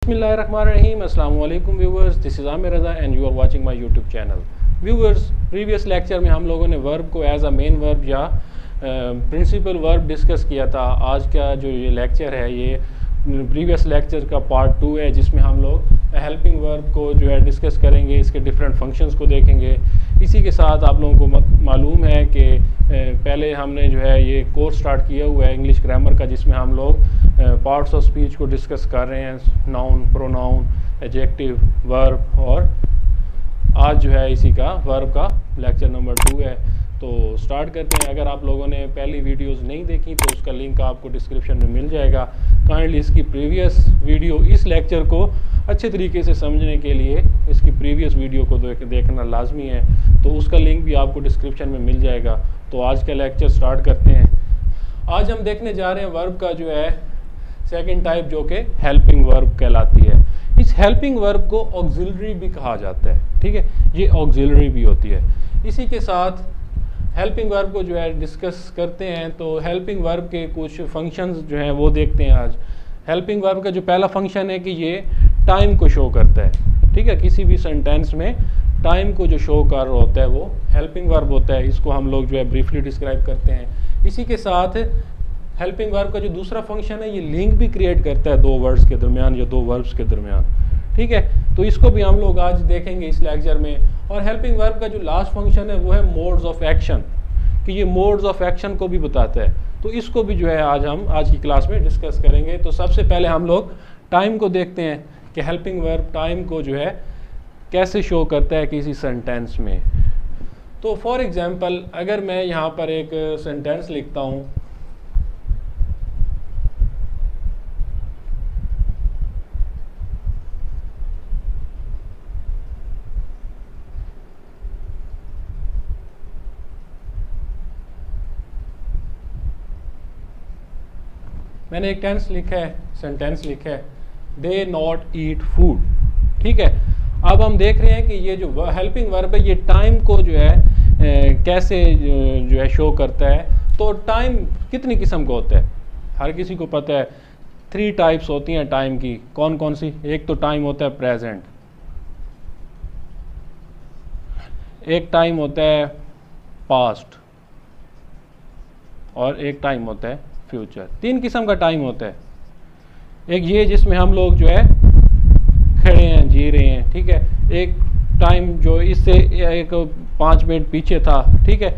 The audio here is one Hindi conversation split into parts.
Bismillahirrahmanirrahim. Assalamu alaikum viewers. This is Amir Raza and you are watching my YouTube channel. Viewers, previous lecture में हम लोगों ने verb को as a main verb या principal verb डिस्कस किया था. आज का जो ये लेक्चर है ये प्रीवियस लेक्चर का पार्ट 2 है, जिसमें हम लोग हेल्पिंग वर्ब को जो है डिस्कस करेंगे, इसके डिफरेंट फंक्शंस को देखेंगे. इसी के साथ आप लोगों को मालूम है कि पहले हमने जो है ये कोर्स स्टार्ट किया हुआ है इंग्लिश ग्रामर का, जिसमें हम लोग पार्ट्स ऑफ स्पीच को डिस्कस कर रहे हैं, नाउन, प्रोनाउन, एडजेक्टिव, वर्ब, और आज जो है इसी का वर्ब का लेक्चर नंबर 2 है. तो स्टार्ट करते हैं. अगर आप लोगों ने पहली वीडियोस नहीं देखी तो उसका लिंक आपको डिस्क्रिप्शन में मिल जाएगा. काइंडली इसकी प्रीवियस वीडियो, इस लेक्चर को अच्छे तरीके से समझने के लिए इसकी प्रीवियस वीडियो को देखना लाजमी है, तो उसका लिंक भी आपको डिस्क्रिप्शन में मिल जाएगा. तो आज का लेक्चर स्टार्ट करते हैं. आज हम देखने जा रहे हैं वर्ब का जो है सेकेंड टाइप, जो कि हेल्पिंग वर्ब कहलाती है. इस हेल्पिंग वर्ब को ऑक्सिलरी भी कहा जाता है. ठीक है, ये ऑक्सिलरी भी होती है. इसी के साथ हेल्पिंग वर्ब को जो है डिस्कस करते हैं. तो हेल्पिंग वर्ब के कुछ फंक्शंस जो हैं वो देखते हैं आज. हेल्पिंग वर्ब का जो पहला फंक्शन है कि ये टाइम को शो करता है. ठीक है, किसी भी सेंटेंस में टाइम को जो शो कर रहा होता है वो हेल्पिंग वर्ब होता है. इसको हम लोग जो है ब्रीफली डिस्क्राइब करते हैं. इसी के साथ हेल्पिंग वर्ब का जो दूसरा फंक्शन है, ये लिंक भी क्रिएट करता है दो वर्ड्स के दरमियान या दो वर्ब्स के दरमियान. ठीक है, तो इसको भी हम लोग आज देखेंगे इस लेक्चर में. और हेल्पिंग वर्ब का जो लास्ट फंक्शन है वो है मोड्स ऑफ एक्शन, कि ये मोड्स ऑफ एक्शन को भी बताता है. तो इसको भी जो है आज की क्लास में डिस्कस करेंगे. तो सबसे पहले हम लोग टाइम को देखते हैं कि हेल्पिंग वर्ब टाइम को जो है कैसे शो करता है किसी सेंटेंस में. तो फॉर एग्जांपल अगर मैं यहाँ पर एक सेंटेंस लिखता हूँ, मैंने एक सेंटेंस लिखा है, दे नॉट ईट फूड. ठीक है, अब हम देख रहे हैं कि ये जो हेल्पिंग वर्ब है ये टाइम को जो है कैसे जो है शो करता है. तो टाइम कितनी किस्म का होता है, हर किसी को पता है. 3 टाइप्स होती हैं टाइम की. कौन कौन सी? एक तो टाइम होता है प्रेजेंट, एक टाइम होता है पास्ट, और एक टाइम होता है फ्यूचर. 3 किस्म का टाइम होता है. एक ये जिसमें हम लोग जो है खड़े हैं, जी रहे हैं. ठीक है, एक टाइम जो इससे एक 5 मिनट पीछे था, ठीक है,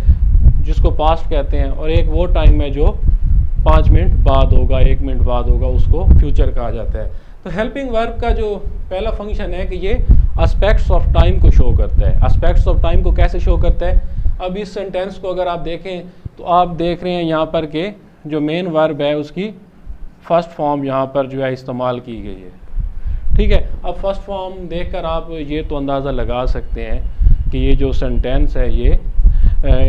जिसको पास्ट कहते हैं. और एक वो टाइम है जो 5 मिनट बाद होगा, 1 मिनट बाद होगा, उसको फ्यूचर कहा जाता है. तो हेल्पिंग वर्ब का जो पहला फंक्शन है कि ये एस्पेक्ट्स ऑफ टाइम को शो करता है. एस्पेक्ट्स ऑफ टाइम को कैसे शो करता है? अब इस सेंटेंस को अगर आप देखें तो आप देख रहे हैं यहाँ पर के जो मेन वर्ब है उसकी फर्स्ट फॉर्म यहाँ पर जो है इस्तेमाल की गई है. ठीक है, अब फर्स्ट फॉर्म देखकर आप ये तो अंदाज़ा लगा सकते हैं कि ये जो सेंटेंस है ये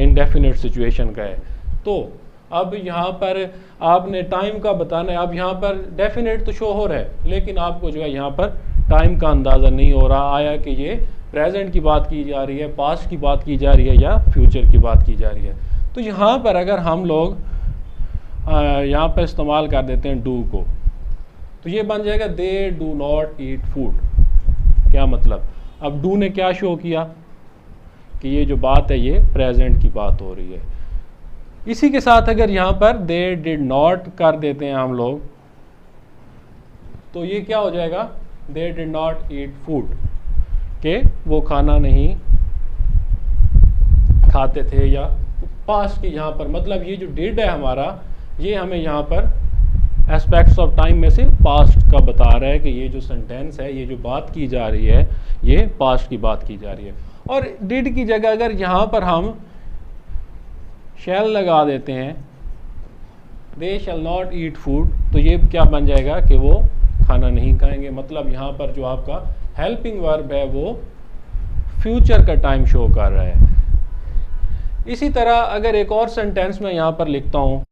इंडेफिनिट सिचुएशन का है. तो अब यहाँ पर आपने टाइम का बताना है. अब यहाँ पर डेफिनेट तो शो हो रहा है, लेकिन आपको जो है यहाँ पर टाइम का अंदाज़ा नहीं हो रहा आया कि ये प्रेजेंट की बात की जा रही है, पास्ट की बात की जा रही है, या फ्यूचर की बात की जा रही है. तो यहाँ पर अगर हम लोग यहाँ पर इस्तेमाल कर देते हैं डू को, तो ये बन जाएगा they do not eat food. क्या मतलब? अब डू ने क्या शो किया कि ये जो बात है ये प्रेजेंट की बात हो रही है. इसी के साथ अगर यहाँ पर दे डिड नॉट कर देते हैं हम लोग, तो ये क्या हो जाएगा? They did not eat food, के वो खाना नहीं खाते थे, या पास्ट की यहाँ पर मतलब ये जो डिड है हमारा, ये हमें यहाँ पर एस्पेक्ट्स ऑफ टाइम में से पास्ट का बता रहा है कि ये जो सेंटेंस है, ये जो बात की जा रही है, ये पास्ट की बात की जा रही है. और डिड की जगह अगर यहाँ पर हम शैल लगा देते हैं, दे शैल नॉट ईट फूड, तो ये क्या बन जाएगा कि वो खाना नहीं खाएंगे. मतलब यहाँ पर जो आपका हेल्पिंग वर्ब है वो फ्यूचर का टाइम शो कर रहा है. इसी तरह अगर एक और सेंटेंस मैं यहाँ पर लिखता हूँ,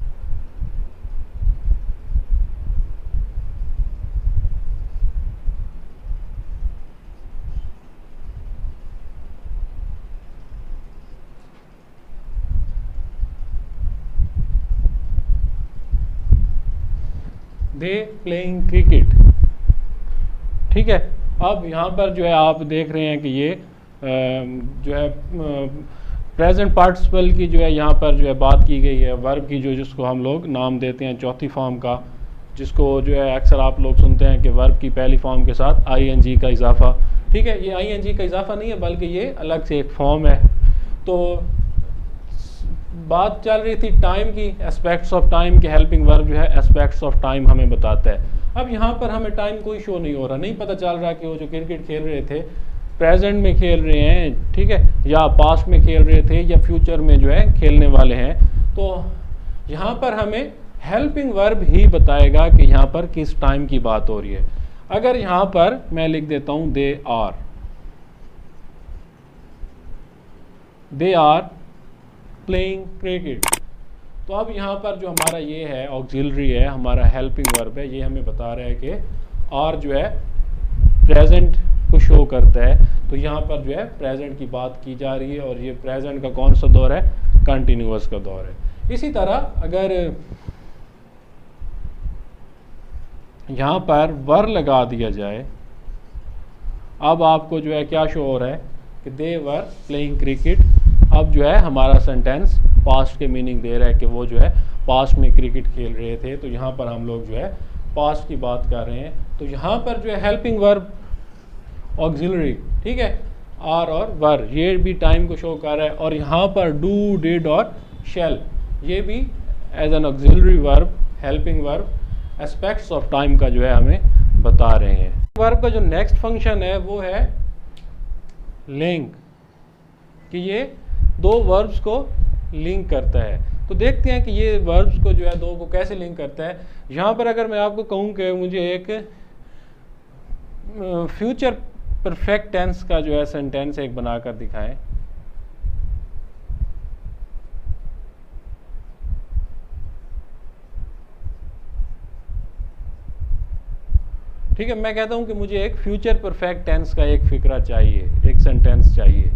they playing cricket. ठीक है। अब यहाँ पर जो है आप देख रहे हैं कि ये जो है प्रेजेंट पार्टिसिपल की जो है यहाँ पर जो है बात की गई है, वर्ब की जो जिसको हम लोग नाम देते हैं चौथी फॉर्म का, जिसको जो है अक्सर आप लोग सुनते हैं कि वर्ब की पहली फॉर्म के साथ आईएनजी का इजाफा। ठीक है, ये आईएनजी का इजाफा नहीं है बल्कि ये अलग से एक फॉर्म है। तो बात चल रही थी टाइम की, एस्पेक्ट्स ऑफ टाइम के, हेल्पिंग वर्ब जो है एस्पेक्ट्स ऑफ टाइम हमें बताता है। अब यहाँ पर हमें टाइम कोई शो नहीं हो रहा, नहीं पता चल रहा कि वो जो क्रिकेट खेल रहे थे प्रेजेंट में खेल रहे हैं, ठीक है, या पास्ट में खेल रहे थे या फ्यूचर में जो है खेलने वाले हैं। तो यहाँ पर हमें हेल्पिंग वर्ब ही बताएगा कि यहाँ पर किस टाइम की बात हो रही है। अगर यहाँ पर मैं लिख देता हूँ दे आर प्लेइंग क्रिकेट, तो अब यहाँ पर जो हमारा ये है ऑक्सिलरी है, हमारा हेल्पिंग वर्ब है, ये हमें बता रहा है कि आर जो है प्रेजेंट को शो करता है। तो यहाँ पर जो है प्रेजेंट की बात की जा रही है और ये प्रेजेंट का कौन सा दौर है, कंटिन्यूअस का दौर है। इसी तरह अगर यहाँ पर वर लगा दिया जाए, अब आपको जो है क्या शो हो रहा है कि दे वर प्लेइंग क्रिकेट। अब जो है हमारा सेंटेंस पास्ट के मीनिंग दे रहा है कि वो जो है पास्ट में क्रिकेट खेल रहे थे। तो यहाँ पर हम लोग जो है पास्ट की बात कर रहे हैं। तो यहाँ पर जो है हेल्पिंग वर्ब ऑक्सिलरी, ठीक है, आर और वर, ये भी टाइम को शो कर रहा है। और यहाँ पर डू, डिड और शेल, ये भी as an auxiliary verb, helping verb, aspects of time का जो है हमें बता रहे हैं। वर्ब का जो नेक्स्ट फंक्शन है वो है लिंक, कि ये दो वर्ब्स को लिंक करता है। तो देखते हैं कि ये वर्ब्स को जो है दो को कैसे लिंक करता है। यहाँ पर अगर मैं आपको कहूँ कि मुझे एक फ्यूचर परफेक्ट टेंस का जो है सेंटेंस एक बनाकर दिखाएं, ठीक है, मैं कहता हूं कि मुझे एक फ्यूचर परफेक्ट टेंस का एक फिक्रा चाहिए, एक सेंटेंस चाहिए।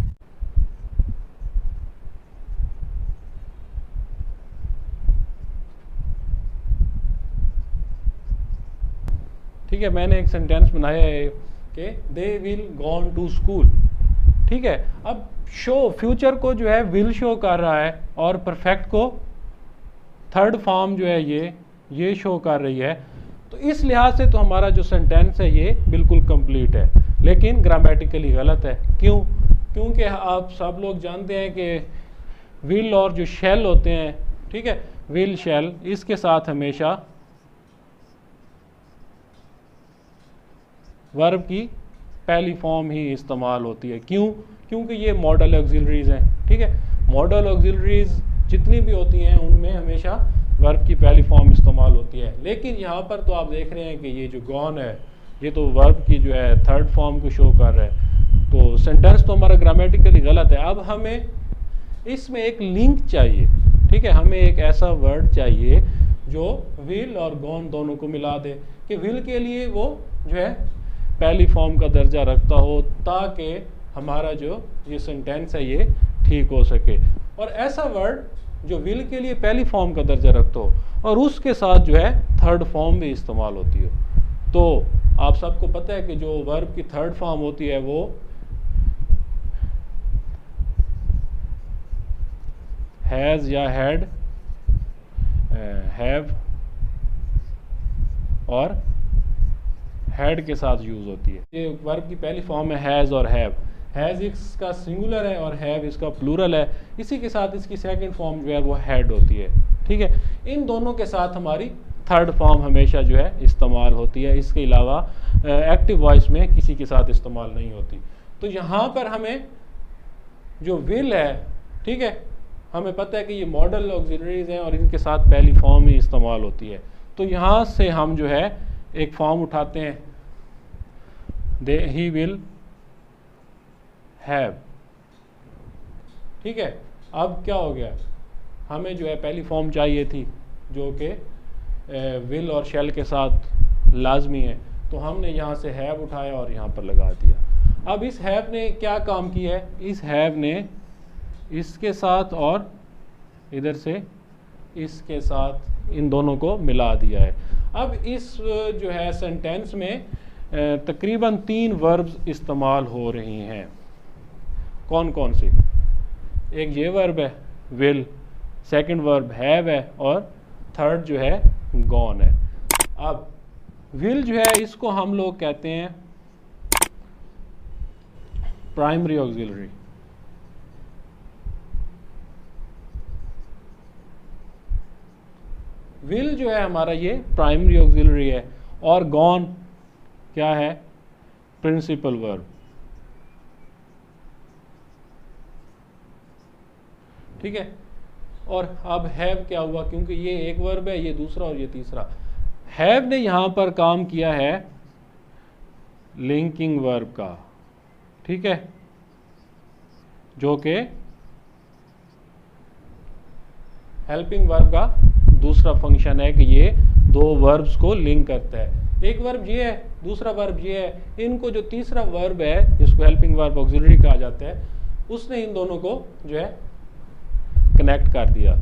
ठीक है, मैंने एक सेंटेंस बनाया है कि they will gone to school. ठीक है, अब शो फ्यूचर को जो है विल शो कर रहा है और परफेक्ट को थर्ड फॉर्म जो है ये शो कर रही है। तो इस लिहाज से तो हमारा जो सेंटेंस है ये बिल्कुल कंप्लीट है, लेकिन ग्रामेटिकली गलत है। क्यों? क्योंकि आप सब लोग जानते हैं कि विल और जो शेल होते हैं, ठीक है, विल शेल, इसके साथ हमेशा वर्ब की पहली फॉर्म ही इस्तेमाल होती है। क्यों? क्योंकि ये मॉडल ऑक्सिलरीज हैं। ठीक है, मॉडल ऑक्सिलरीज जितनी भी होती हैं उनमें हमेशा वर्ब की पहली फॉर्म इस्तेमाल होती है। लेकिन यहाँ पर तो आप देख रहे हैं कि ये जो गॉन है ये तो वर्ब की जो है थर्ड फॉर्म को शो कर रहा है। तो सेंटेंस तो हमारा ग्रामेटिकली गलत है। अब हमें इसमें एक लिंक चाहिए। ठीक है, हमें एक ऐसा वर्ड चाहिए जो विल और गॉन दोनों को मिला दे, कि विल के लिए वो जो है पहली फॉर्म का दर्जा रखता हो ताकि हमारा जो ये सेंटेंस है ये ठीक हो सके, और ऐसा वर्ड जो विल के लिए पहली फॉर्म का दर्जा रखता हो और उसके साथ जो है थर्ड फॉर्म भी इस्तेमाल होती हो। तो आप सबको पता है कि जो वर्ब की थर्ड फॉर्म होती है वो हैज़ या हैड, हैव और हैड के साथ यूज होती है। ये वर्ब की पहली फॉर्म है हैज़ और हैव। हैज़ इसका सिंगुलर है और हैव इसका प्लूरल है। इसी के साथ इसकी सेकंड फॉर्म जो है वो हैड होती है। ठीक है, इन दोनों के साथ हमारी थर्ड फॉर्म हमेशा जो है इस्तेमाल होती है। इसके अलावा एक्टिव वॉइस में किसी के साथ इस्तेमाल नहीं होती। तो यहाँ पर हमें जो विल है, ठीक है, हमें पता है कि ये मॉडल ऑक्सिलरीज हैं और इनके साथ पहली फॉर्म ही इस्तेमाल होती है। तो यहाँ से हम जो है एक फॉर्म उठाते हैं, ही विल हैव। ठीक है, अब क्या हो गया, हमें जो है पहली फॉर्म चाहिए थी जो कि विल और शेल के साथ लाजमी है। तो हमने यहाँ से हैव उठाया और यहाँ पर लगा दिया। अब इस हैव ने क्या काम किया है, इस हैव ने इसके साथ और इधर से इसके साथ इन दोनों को मिला दिया है। अब इस जो है सेंटेंस में तकरीबन 3 वर्ब्स इस्तेमाल हो रही हैं। कौन कौन सी? एक ये वर्ब है विल, सेकंड वर्ब हैव है, और थर्ड जो है गॉन है। अब विल जो है इसको हम लोग कहते हैं प्राइमरी ऑक्सिलरी। विल जो है हमारा ये प्राइमरी ऑक्सिलरी है, और गॉन क्या है? Principal verb. ठीक है। और अब हैव क्या हुआ? क्योंकि ये एक वर्ब है, ये दूसरा और ये तीसरा। हैव ने यहां पर काम किया है लिंकिंग वर्ब का, ठीक है, जो कि हेल्पिंग वर्ब का दूसरा फंक्शन है कि ये दो वर्ब्स को लिंक करता है। एक वर्ब ये है, दूसरा वर्ब ये है। इनको जो तीसरा वर्ब है जिसको हेल्पिंग वर्ब ऑक्सिलरी कहा जाता है, उसने इन दोनों को जो है कनेक्ट कर दिया।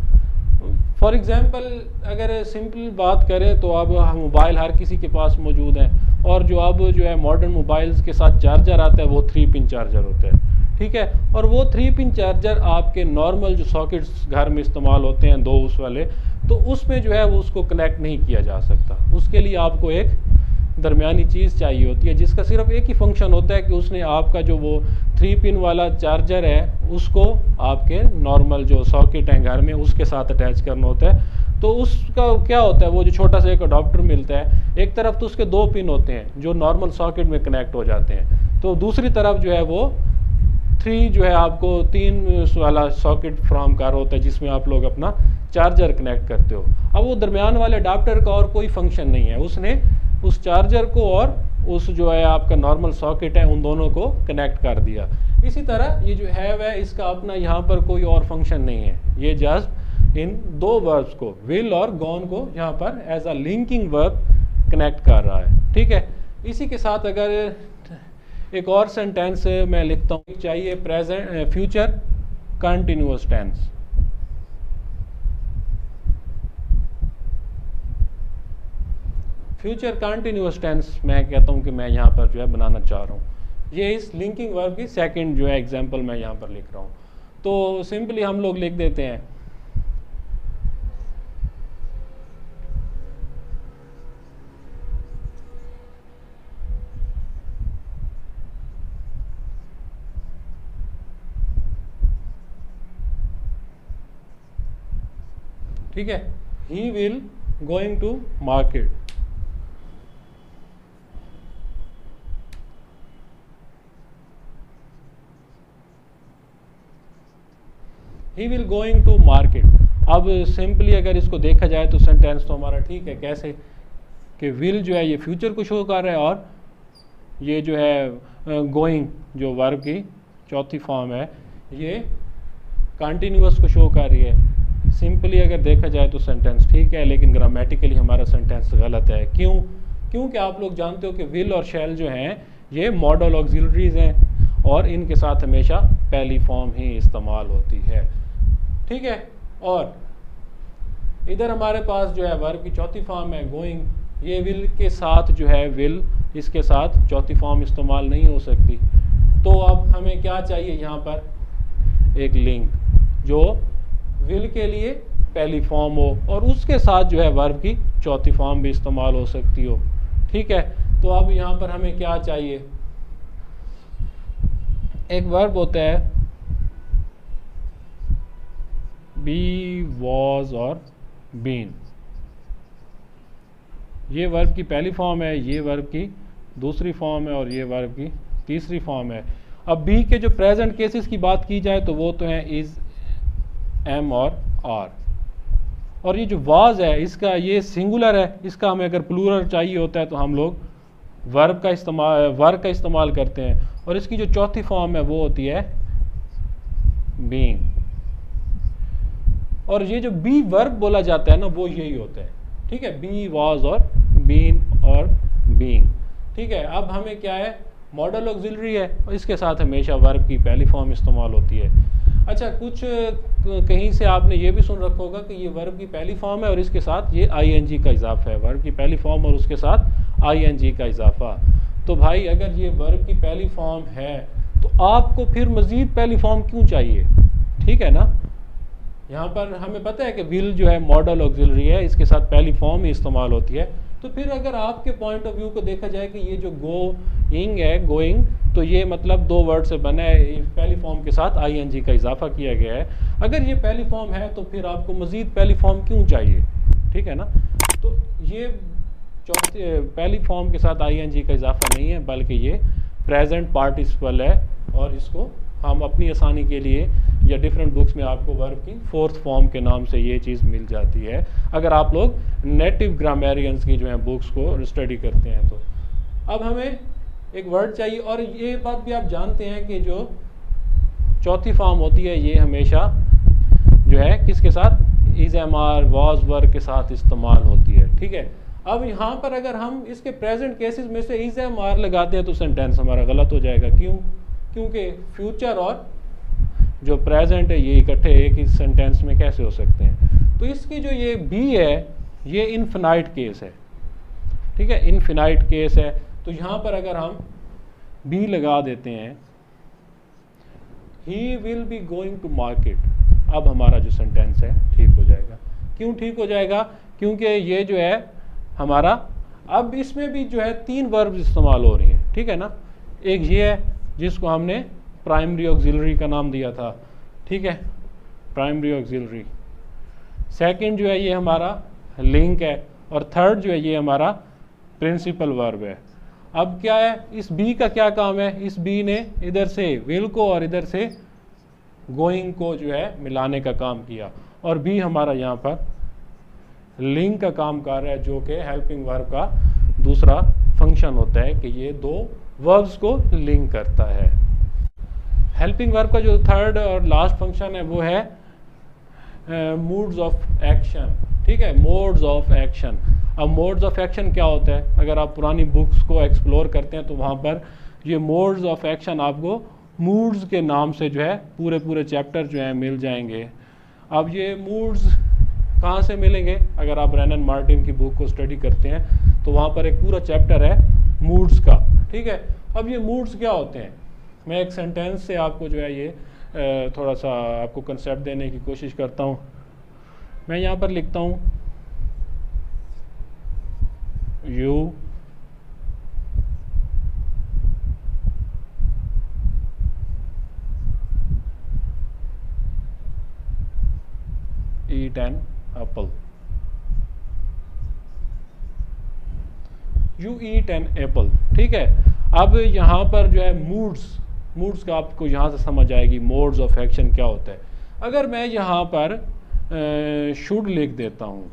फॉर एग्जांपल अगर सिंपल बात करें तो अब मोबाइल हर किसी के पास मौजूद है, और जो अब जो है मॉडर्न मोबाइल्स के साथ चार्जर आता है वो 3 पिन चार्जर होता है, ठीक है। और वो 3 पिन चार्जर आपके नॉर्मल जो सॉकेट्स घर में इस्तेमाल होते हैं 2 उस वाले, तो उसमें जो है वो उसको कनेक्ट नहीं किया जा सकता। उसके लिए आपको एक दरमियानी चीज़ चाहिए होती है जिसका सिर्फ एक ही फंक्शन होता है कि उसने आपका जो वो 3 पिन वाला चार्जर है उसको आपके नॉर्मल जो सॉकेट हैं घर में उसके साथ अटैच करना होता है। तो उसका क्या होता है, वो जो छोटा सा एक अडॉप्टर मिलता है, एक तरफ तो उसके 2 पिन होते हैं जो नॉर्मल सॉकेट में कनेक्ट हो जाते हैं, तो दूसरी तरफ जो है वो 3 जो है आपको 3 वाला सॉकेट फ्राहम कर होता है जिसमें आप लोग अपना चार्जर कनेक्ट करते हो। अब वो दरमियान वाले अडाप्टर का और कोई फंक्शन नहीं है, उसने उस चार्जर को और उस जो है आपका नॉर्मल सॉकेट है उन दोनों को कनेक्ट कर दिया। इसी तरह ये जो हैव है इसका अपना यहाँ पर कोई और फंक्शन नहीं है, ये जस्ट इन 2 वर्ब्स को विल और गॉन को यहाँ पर as a linking verb connect कर रहा है, ठीक है। इसी के साथ अगर एक और सेंटेंस मैं लिखता हूँ, चाहिए present future continuous tense. Future continuous tense मैं कहता हूँ कि मैं यहाँ पर जो है बनाना चाह रहा हूँ। ये इस लिंकिंग वर्ब की सेकंड जो है एग्जांपल मैं यहाँ पर लिख रहा हूँ। तो सिंपली हम लोग लिख देते हैं ठीक है, he will going to market. He will going to market. अब सिंपली अगर इसको देखा जाए तो सेंटेंस तो हमारा ठीक है, कैसे कि विल जो है ये फ्यूचर को शो कर रहा है, और ये जो है गोइंग जो वर्ब की चौथी फॉर्म है ये कंटिन्यूअस को शो कर रही है। सिंपली अगर देखा जाए तो सेंटेंस ठीक है, लेकिन ग्रामेटिकली हमारा सेंटेंस गलत है। क्यों? क्योंकि आप लोग जानते हो कि विल और शैल जो हैं ये मॉडल ऑक्सिलरीज हैं और इनके साथ हमेशा पहली फॉर्म ही इस्तेमाल होती है, ठीक है। और इधर हमारे पास जो है वर्ब की चौथी फॉर्म है गोइंग, ये विल के साथ जो है विल इसके साथ चौथी फॉर्म इस्तेमाल नहीं हो सकती। तो अब हमें क्या चाहिए यहाँ पर, एक लिंक जो विल के लिए पहली फॉर्म हो और उसके साथ जो है वर्ब की चौथी फॉर्म भी इस्तेमाल हो सकती हो, ठीक है। तो अब यहाँ पर हमें क्या चाहिए, एक वर्ब होता है बी, वॉज और बीन। ये वर्ब की पहली फॉर्म है, ये वर्ब की दूसरी फॉर्म है और ये वर्ब की तीसरी फॉर्म है। अब बी के जो प्रेजेंट केसेस की बात की जाए तो वो तो है इज, एम और आर। और ये जो वाज है इसका ये सिंगुलर है, इसका हमें अगर प्लूरल चाहिए होता है तो हम लोग वर्ब का इस्तेमाल करते हैं, और इसकी जो चौथी फॉर्म है वो होती है बीइंग। और ये जो बी वर्ब बोला जाता है ना वो यही होता है, ठीक है, बी, वाज और बीन और बीइंग, ठीक है। अब हमें क्या है, मॉडल ऑक्सिलरी है और इसके साथ हमेशा वर्ब की पहली फॉर्म इस्तेमाल होती है। अच्छा, कुछ कहीं से आपने ये भी सुन रखा होगा कि ये वर्ब की पहली फॉर्म है और इसके साथ ये आईएनजी का इजाफा है, वर्ब की पहली फॉर्म और उसके साथ आईएनजी का इजाफा। तो भाई अगर ये वर्ब की पहली फॉर्म है तो आपको फिर मज़ीद पहली फॉर्म क्यों चाहिए, ठीक है ना। यहाँ पर हमें पता है कि विल जो है मॉडल ऑक्सिलरी है, इसके साथ पहली फॉर्म ही इस्तेमाल होती है। तो फिर अगर आपके पॉइंट ऑफ व्यू को देखा जाए कि ये जो गोइंग है, गोइंग, तो ये मतलब दो वर्ड से बना है, पहली फॉर्म के साथ आईएनजी का इजाफा किया गया है। अगर ये पहली फॉर्म है तो फिर आपको मज़ीद पहली फॉर्म क्यों चाहिए, ठीक है ना। तो ये चौथी पहली फॉर्म के साथ आईएनजी का इजाफा नहीं है, बल्कि ये प्रेजेंट पार्टिसिपल है, और इसको हम अपनी आसानी के लिए या डिफरेंट बुक्स में आपको वर्ब की फोर्थ फॉर्म के नाम से ये चीज़ मिल जाती है, अगर आप लोग नेटिव ग्रामेरियंस की जो है बुक्स को स्टडी करते हैं तो। अब हमें एक वर्ड चाहिए, और ये बात भी आप जानते हैं कि जो चौथी फॉर्म होती है ये हमेशा जो है किसके साथ, is am are was verb के साथ इस्तेमाल होती है, ठीक है। अब यहाँ पर अगर हम इसके प्रेजेंट केसेस में से इज एम आर लगाते हैं तो सेंटेंस हमारा गलत हो जाएगा। क्यों? क्योंकि फ्यूचर और जो प्रेजेंट है ये इकट्ठे एक ही सेंटेंस में कैसे हो सकते हैं। तो इसकी जो ये बी है ये इनफिनाइट केस है, ठीक है, इनफिनाइट केस है। तो यहाँ पर अगर हम बी लगा देते हैं, he will be going to market, अब हमारा जो सेंटेंस है ठीक हो जाएगा। क्यों ठीक हो जाएगा? क्योंकि ये जो है हमारा, अब इसमें भी जो है तीन वर्ब इस्तेमाल हो रही हैं, ठीक है ना। एक ये है जिसको हमने प्राइमरी ऑक्सिलरी का नाम दिया था, ठीक है, प्राइमरी ऑक्सिलरी। सेकंड जो है ये हमारा लिंक है, और थर्ड जो है ये हमारा प्रिंसिपल वर्ब है। अब क्या है, इस बी का क्या काम है, इस बी ने इधर से विल को और इधर से गोइंग को जो है मिलाने का काम किया, और बी हमारा यहाँ पर लिंक का काम कर रहा है, जो कि हेल्पिंग वर्ब का दूसरा फंक्शन होता है कि ये दो वर्ब्स को लिंक करता है। हेल्पिंग वर्ब का जो थर्ड और लास्ट फंक्शन है वो है मोड्स ऑफ एक्शन, ठीक है, मोड्स ऑफ एक्शन। अब मोड्स ऑफ एक्शन क्या होता है, अगर आप पुरानी बुक्स को एक्सप्लोर करते हैं तो वहाँ पर ये मोड्स ऑफ एक्शन आपको मूड्स के नाम से जो है पूरे पूरे चैप्टर जो है मिल जाएंगे। अब ये मूड्स कहाँ से मिलेंगे, अगर आप रैनन मार्टिन की बुक को स्टडी करते हैं तो वहाँ पर एक पूरा चैप्टर है मूड्स का, ठीक है। अब ये मूड्स क्या होते हैं, मैं एक सेंटेंस से आपको जो है ये थोड़ा सा आपको कंसेप्ट देने की कोशिश करता हूँ। मैं यहाँ पर लिखता हूँ you eat an apple, you eat an apple, ठीक है। अब यहाँ पर जो है मूड्स का आपको यहाँ से समझ आएगी मोड्स ऑफ एक्शन क्या होता है। अगर मैं यहाँ पर शुड लिख देता हूँ,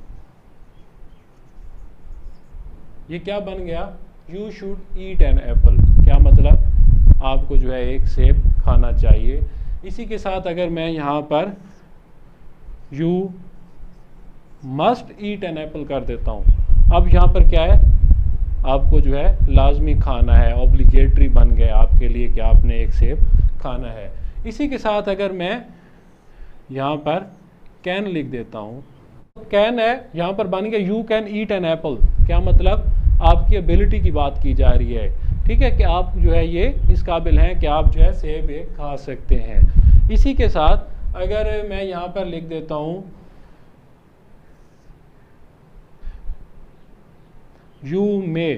ये क्या बन गया, you should eat an apple, क्या मतलब आपको जो है एक सेब खाना चाहिए। इसी के साथ अगर मैं यहाँ पर you must eat an apple कर देता हूँ, अब यहाँ पर क्या है, आपको जो है लाजमी खाना है, ऑब्लिगेटरी बन गया आपके लिए कि आपने एक सेब खाना है। इसी के साथ अगर मैं यहाँ पर कैन लिख देता हूँ, कैन है यहाँ पर बन गया you can eat an apple, क्या मतलब आपकी एबिलिटी की बात की जा रही है, ठीक है, कि आप जो है ये इस काबिल हैं कि आप जो है सेब एक खा सकते हैं। इसी के साथ अगर मैं यहाँ पर लिख देता हूँ you may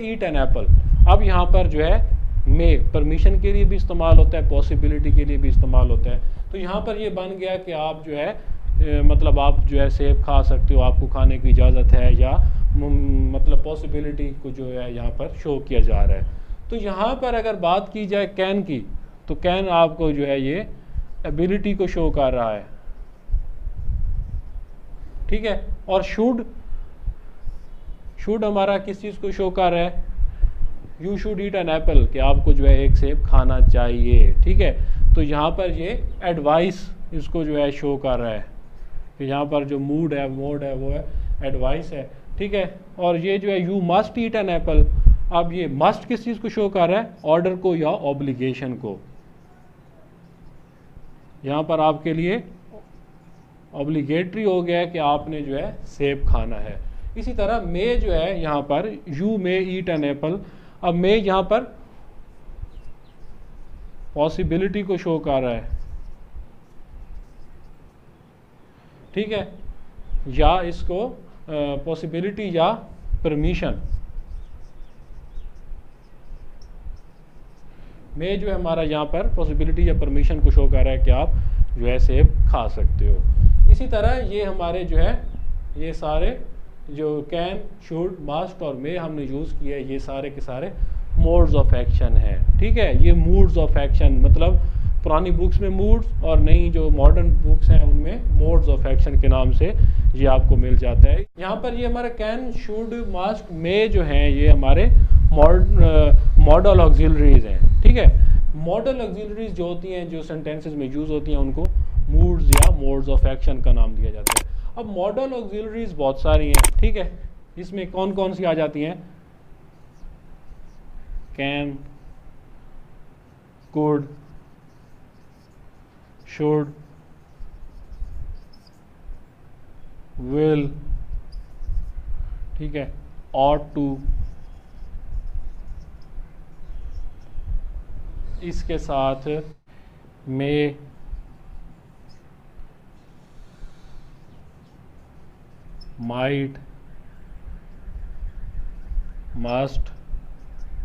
eat an apple, अब यहाँ पर जो है मे परमिशन के लिए भी इस्तेमाल होता है, पॉसिबिलिटी के लिए भी इस्तेमाल होता है। तो यहाँ पर ये बन गया कि आप जो है मतलब आप जो है सेब खा सकते हो, आपको खाने की इजाज़त है, या मतलब पॉसिबिलिटी को जो है यहाँ पर शो किया जा रहा है। तो यहाँ पर अगर बात की जाए कैन की, तो कैन आपको जो है ये एबिलिटी को शो कर रहा है, ठीक है। और शुड हमारा किस चीज़ को शो कर रहा है, you should eat an apple, कि आपको जो है एक सेब खाना चाहिए, ठीक है। तो यहाँ पर ये एडवाइस इसको जो है शो कर रहा है कि यहाँ पर जो मोड है वो है एडवाइस है, ठीक है। और ये जो है you must eat an apple, अब ये मस्ट किस चीज़ को शो कर रहा है, ऑर्डर को या ऑब्लिगेशन को। यहाँ पर आपके लिए ऑब्लिगेटरी हो गया है कि आपने जो है सेब खाना है। इसी तरह मे जो है यहाँ पर you may eat an apple, अब मे यहाँ पर पॉसिबिलिटी को शो कर रहा है, ठीक है, या इसको पॉसिबिलिटी या परमिशन, में जो है हमारा यहाँ पर पॉसिबिलिटी या परमिशन को शो कर रहा है कि आप जो है सेब खा सकते हो। इसी तरह ये हमारे जो है ये सारे जो कैन, शुड, मस्ट और मे हमने यूज़ किया है, ये सारे के सारे मोड्स ऑफ एक्शन हैं, ठीक है। ये मूड्स ऑफ एक्शन मतलब पुरानी बुक्स में मूड्स और नई जो मॉडर्न बुक्स हैं उनमें मोड्स ऑफ एक्शन के नाम से ये आपको मिल जाता है। यहाँ पर ये हमारे कैन, शुड, मस्ट, मे जो हैं ये हमारे मॉडल ऑक्सिलरीज हैं, ठीक है। मॉडल ऑक्सिलरीज जो होती हैं जो सेंटेंसेस में यूज़ होती हैं उनको मूड्स या मोड्स ऑफ एक्शन का नाम दिया जाता है। अब मॉडल ऑक्सिलरीज बहुत सारी हैं, ठीक है। इसमें कौन कौन सी आ जाती हैं? कैन, कुड, शुड, विल, ठीक है, ought to, इसके साथ मे, माइट, मस्ट,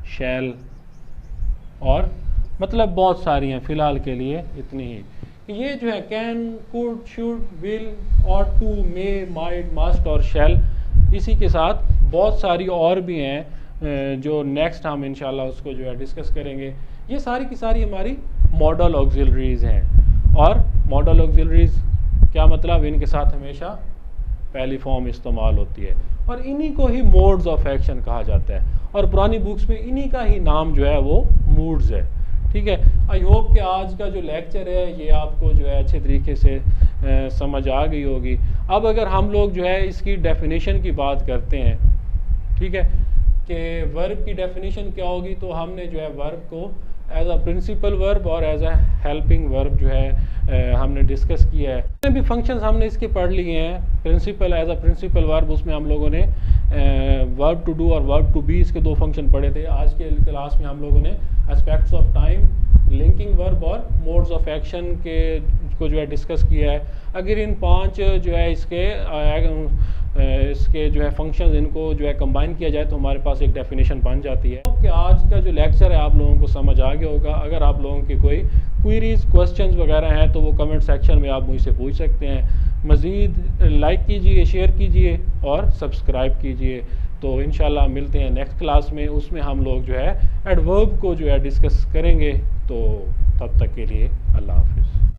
शैल और मतलब बहुत सारी हैं, फिलहाल के लिए इतनी ही। ये जो है can, could, should, will, ought to, may, might, must और शैल, इसी के साथ बहुत सारी और भी हैं जो नेक्स्ट हम इंशाल्लाह उसको जो है डिस्कस करेंगे। ये सारी की सारी हमारी मॉडल ऑक्सिलरीज हैं। और मॉडल ऑक्सिलरीज क्या मतलब? इनके साथ हमेशा पहली फॉर्म इस्तेमाल होती है और इन्हीं को ही मोड्स ऑफ एक्शन कहा जाता है और पुरानी बुक्स में इन्हीं का ही नाम जो है वो मूड्स है, ठीक है। आई होप कि आज का जो लेक्चर है ये आपको जो है अच्छे तरीके से समझ आ गई होगी। अब अगर हम लोग जो है इसकी डेफिनेशन की बात करते हैं, ठीक है, कि वर्ब की डेफिनेशन क्या होगी, तो हमने जो है वर्ब को एज अ प्रिंसिपल वर्ब और एज अ हेल्पिंग वर्ब जो है हमने डिस्कस किया है। जितने भी फंक्शंस हमने इसके पढ़ लिए हैं, principal as a principal verb, उसमें हम लोगों ने वर्ब टू डू और वर्ब टू बी इसके 2 फंक्शन पढ़े थे। आज के क्लास में हम लोगों ने aspects of time, linking verb और मोड्स ऑफ एक्शन के को जो है डिस्कस किया है। अगर इन 5 जो है इसके जो है फंक्शंस इनको जो है कंबाइन किया जाए तो हमारे पास एक डेफिनेशन बन जाती है। कि आज का जो लेक्चर है आप लोगों को समझ आ गया होगा। अगर आप लोगों की कोई क्वेरीज, क्वेश्चंस वगैरह हैं तो वो कमेंट सेक्शन में आप मुझसे पूछ सकते हैं। मज़ीद लाइक कीजिए, शेयर कीजिए और सब्सक्राइब कीजिए। तो इंशाल्लाह मिलते हैं नेक्स्ट क्लास में, उसमें हम लोग जो है एडवर्ब को जो है डिस्कस करेंगे। तो तब तक के लिए अल्लाह हाफिज़।